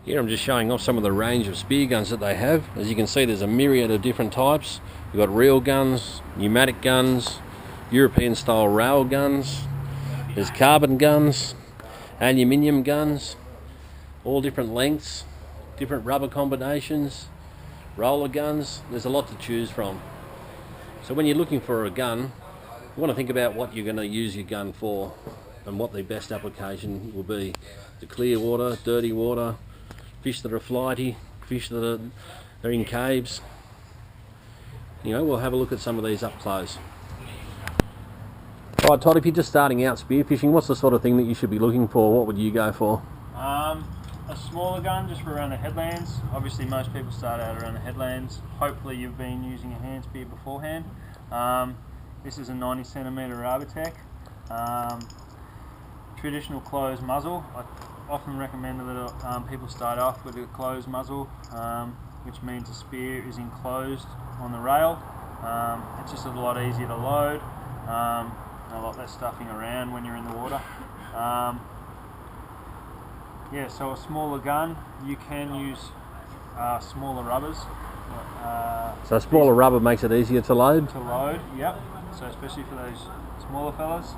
Here I'm just showing off some of the range of spear guns that they have. As you can see, there's a myriad of different types. You've got reel guns, pneumatic guns, European style rail guns, there's carbon guns, aluminium guns, all different lengths, different rubber combinations, roller guns. There's a lot to choose from. So when you're looking for a gun, you want to think about what you're going to use your gun for and what the best application will be. The clear water, dirty water, fish that are flighty, fish that are in caves. You know, we'll have a look at some of these up close. Right, Todd, if you're just starting out spearfishing, what's the sort of thing that you should be looking for? What would you go for? A smaller gun just for around the headlands. Obviously most people start out around the headlands. Hopefully you've been using a hand spear beforehand. This is a 90 centimeter Arbitec. Traditional closed muzzle. I often recommend that people start off with a closed muzzle, which means the spear is enclosed on the rail. It's just a lot easier to load, a lot less stuffing around when you're in the water. Yeah, so a smaller gun, you can use smaller rubbers. So a smaller rubber makes it easier to load? To load, yep. So especially for those smaller fellas.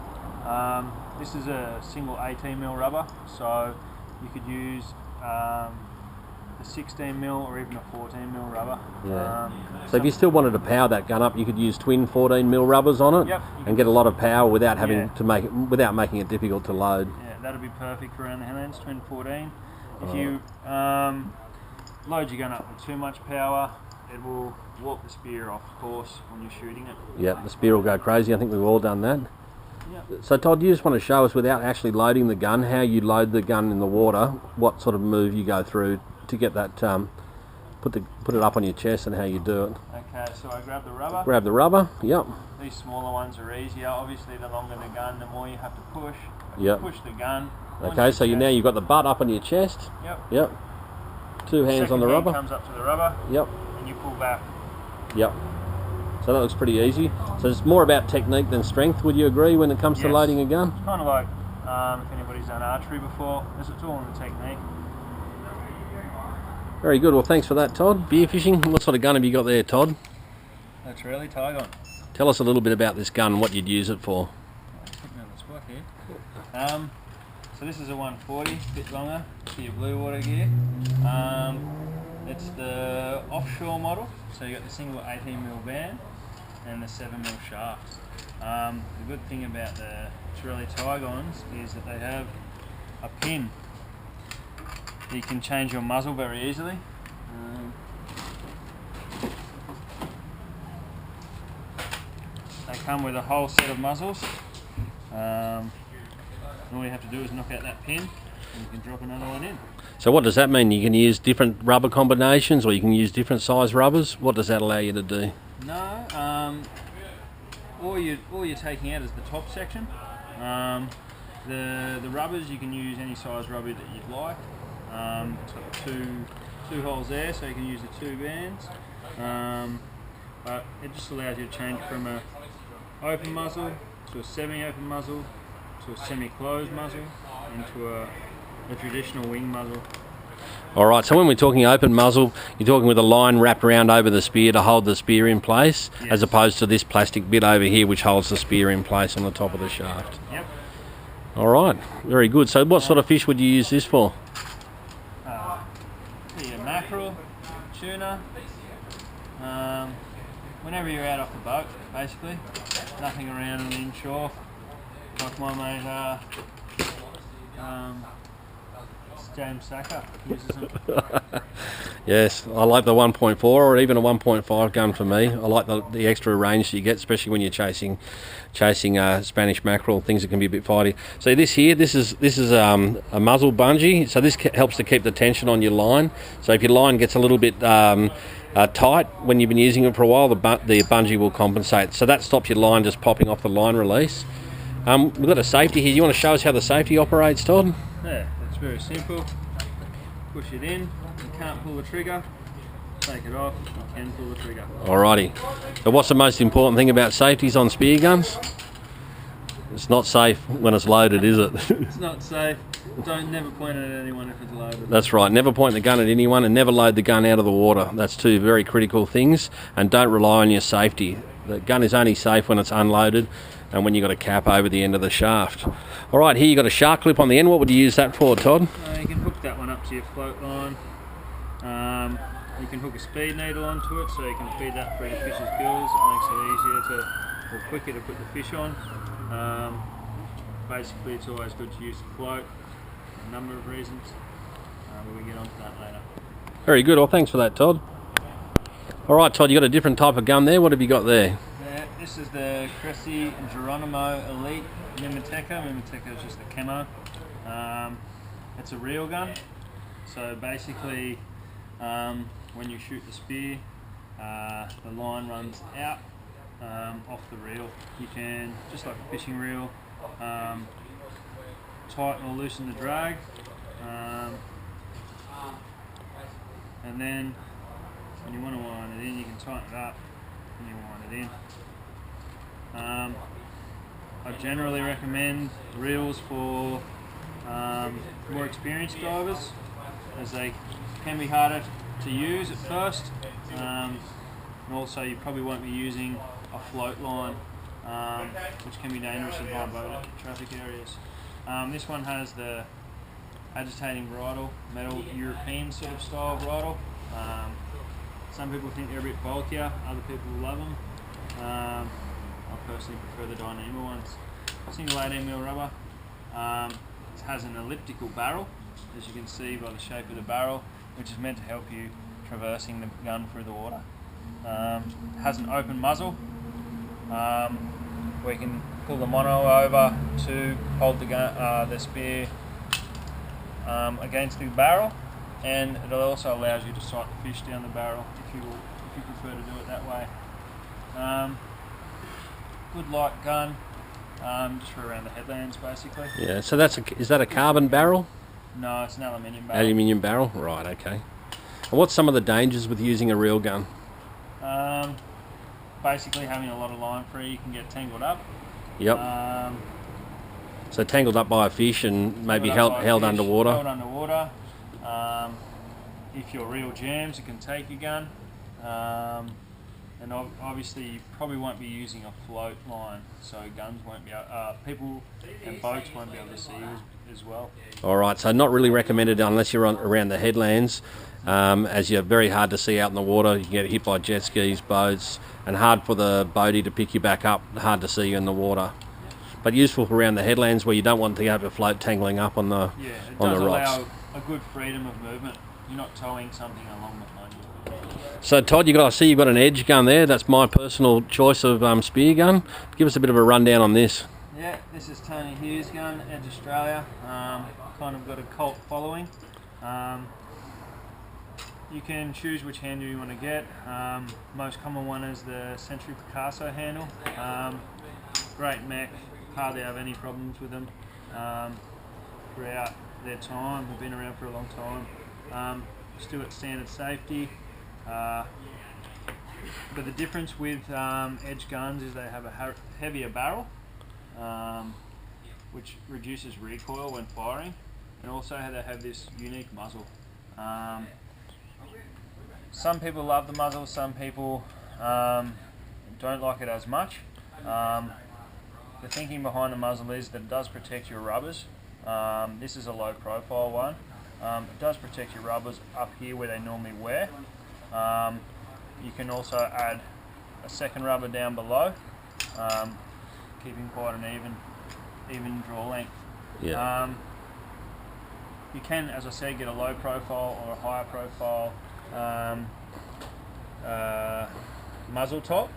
This is a single 18mm rubber, so you could use a 16mm or even a 14mm rubber. Yeah. So if you still wanted to power that gun up, you could use twin 14mm rubbers on it. Yep, and get a lot of power without having to without making it difficult to load. Yeah, that'd be perfect for around the headlands, twin 14. If you load your gun up with too much power, it will warp the spear off course when you're shooting it. Yeah, the spear will go crazy. I think we've all done that. Yep. So Todd, you just want to show us, without actually loading the gun, how you load the gun in the water, what sort of move you go through to get that, put it up on your chest, and how you do it. Okay, so I grab the rubber. Grab the rubber, yep. These smaller ones are easier. Obviously the longer the gun, the more you have to push. Yep. Push the gun. Okay, so now you've got the butt up on your chest. Yep. Yep. Two hands on the Second rubber. hand comes up to the rubber. Yep. And you pull back. Yep. So that looks pretty easy. So it's more about technique than strength, would you agree, when it comes to loading a gun? It's kind of like if anybody's done archery before, it's all in the technique. Very good. Well, thanks for that, Todd. Beer fishing, what sort of gun have you got there, Todd? That's really Tygon. Tell us a little bit about this gun, what you'd use it for. Put me on the spot here. So this is a 140, a bit longer, for your blue water gear. It's the offshore model, so you got the single 18mm band and the 7mm shaft. The good thing about the Trelli Tygons is that they have a pin. You can change your muzzle very easily. They come with a whole set of muzzles. And all you have to do is knock out that pin and you can drop another one in. So what does that mean? You can use different rubber combinations, or you can use different size rubbers? What does that allow you to do? No, all you're taking out is the top section. The rubbers, you can use any size rubber that you'd like. It's got two holes there, so you can use the two bands. But it just allows you to change from a open muzzle to a semi-open muzzle to a semi-closed muzzle into a traditional wing muzzle. Alright, so when we're talking open muzzle, you're talking with a line wrapped around over the spear to hold the spear in place, yes, as opposed to this plastic bit over here which holds the spear in place on the top of the shaft. Yep. Alright, very good. So what sort of fish would you use this for? Mackerel, tuna, whenever you're out off the boat, basically. Nothing around on the inshore. Like my mate, James Sacker uses them. Yes, I like the 1.4 or even a 1.5 gun for me. I like the extra range you get, especially when you're chasing Spanish mackerel, things that can be a bit fighty. So this is a muzzle bungee, so this helps to keep the tension on your line. So if your line gets a little bit tight when you've been using it for a while, the bungee will compensate. So that stops your line just popping off the line release. We've got a safety here. You want to show us how the safety operates, Todd? Yeah, it's very simple. Push it in, you can't pull the trigger. Take it off, you can pull the trigger. Alrighty. But what's the most important thing about safeties on spear guns? It's not safe when it's loaded, is it? It's not safe. Never point it at anyone if it's loaded. That's right. Never point the gun at anyone, and never load the gun out of the water. That's two very critical things. And don't rely on your safety. The gun is only safe when it's unloaded and when you've got a cap over the end of the shaft. All right, here you've got a shark clip on the end. What would you use that for, Todd? You can hook that one up to your float line. You can hook a speed needle onto it so you can feed that through the fish's gills. It makes it easier or quicker to put the fish on. Basically, it's always good to use the float for a number of reasons, but we get onto that later. Very good. Well, thanks for that, Todd. All right, Todd, you got a different type of gun there. What have you got there? This is the Cressy Geronimo Elite Mimeteca. Mimeteca is just a camo. It's a reel gun. So basically, when you shoot the spear, the line runs out off the reel. You can, just like a fishing reel, tighten or loosen the drag, and then when you want to wind it in, you can tighten it up and you wind it in. I generally recommend reels for more experienced divers, as they can be harder to use at first, and also you probably won't be using a float line, which can be dangerous in high boat traffic areas. This one has the agitating bridle, metal European sort of style bridle. Some people think they're a bit bulkier, other people love them. I personally prefer the Dyneema ones. Single 18mm rubber. It has an elliptical barrel, as you can see by the shape of the barrel, which is meant to help you traversing the gun through the water. It has an open muzzle, where you can pull the mono over to hold the spear against the barrel, and it also allows you to sight the fish down the barrel if you prefer to do it that way. Good light gun, just for around the headlands basically. Yeah, so is that a carbon barrel? No, it's an aluminium barrel. Aluminium barrel, right, okay. And what's some of the dangers with using a reel gun? Basically having a lot of line free, you can get tangled up. Yep. So tangled up by a fish and maybe held underwater. Held underwater. If your reel jams, it can take your gun. And obviously you probably won't be using a float line, so guns won't be people and boats won't be able to see you as well. All right, so not really recommended unless you're around the headlands, as you're very hard to see out in the water. You can get hit by jet skis, boats, and hard for the boatie to pick you back up, hard to see you in the water. But useful for around the headlands where you don't want to have a float tangling up on the rocks. It does allow a good freedom of movement. You're not towing something along behind you. So Todd, I see you've got an Edge gun there. That's my personal choice of Speargun. Give us a bit of a rundown on this. Yeah, this is Tony Hughes' gun, Edge Australia. Kind of got a cult following. You can choose which handle you want to get. Most common one is the Century Picasso handle. Great mech, hardly have any problems with them throughout their time. They've been around for a long time. Still at standard safety. But the difference with Edge guns is they have a heavier barrel, which reduces recoil when firing, and also they have this unique muzzle. Some people love the muzzle, some people don't like it as much. The thinking behind the muzzle is that it does protect your rubbers. This is a low profile one. It does protect your rubbers up here where they normally wear. You can also add a second rubber down below, keeping quite an even draw length. Yeah. You can, as I said, get a low profile or a higher profile muzzle top,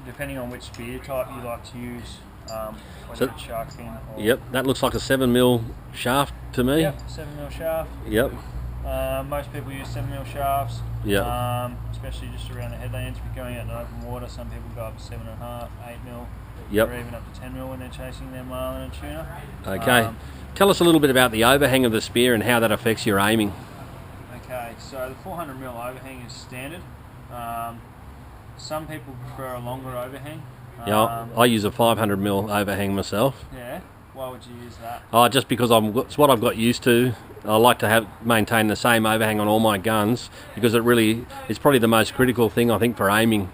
depending on which spear type you like to use, whether it's shark fin or... Yep, that looks like a 7mm shaft to me. Yep, 7mm shaft. Yep. Most people use 7mm shafts, yep. Especially just around the headlands. If you're going out in open water, some people go up to 7.5, 8mm, yep. or even up to 10mm when they're chasing their marlin and tuna. Okay. Tell us a little bit about the overhang of the spear and how that affects your aiming. Okay, so the 400mm overhang is standard. Some people prefer a longer overhang. Yeah, I use a 500mm overhang myself. Yeah. Why would you use that? Just because it's what I've got used to. I like to maintain the same overhang on all my guns because it's probably the most critical thing I think for aiming,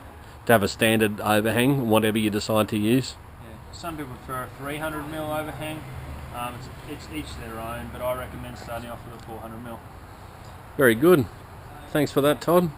to have a standard overhang, whatever you decide to use. Yeah. Some people prefer a 300mm overhang. It's each their own, but I recommend starting off with a 400mm. Very good. Thanks for that, Todd.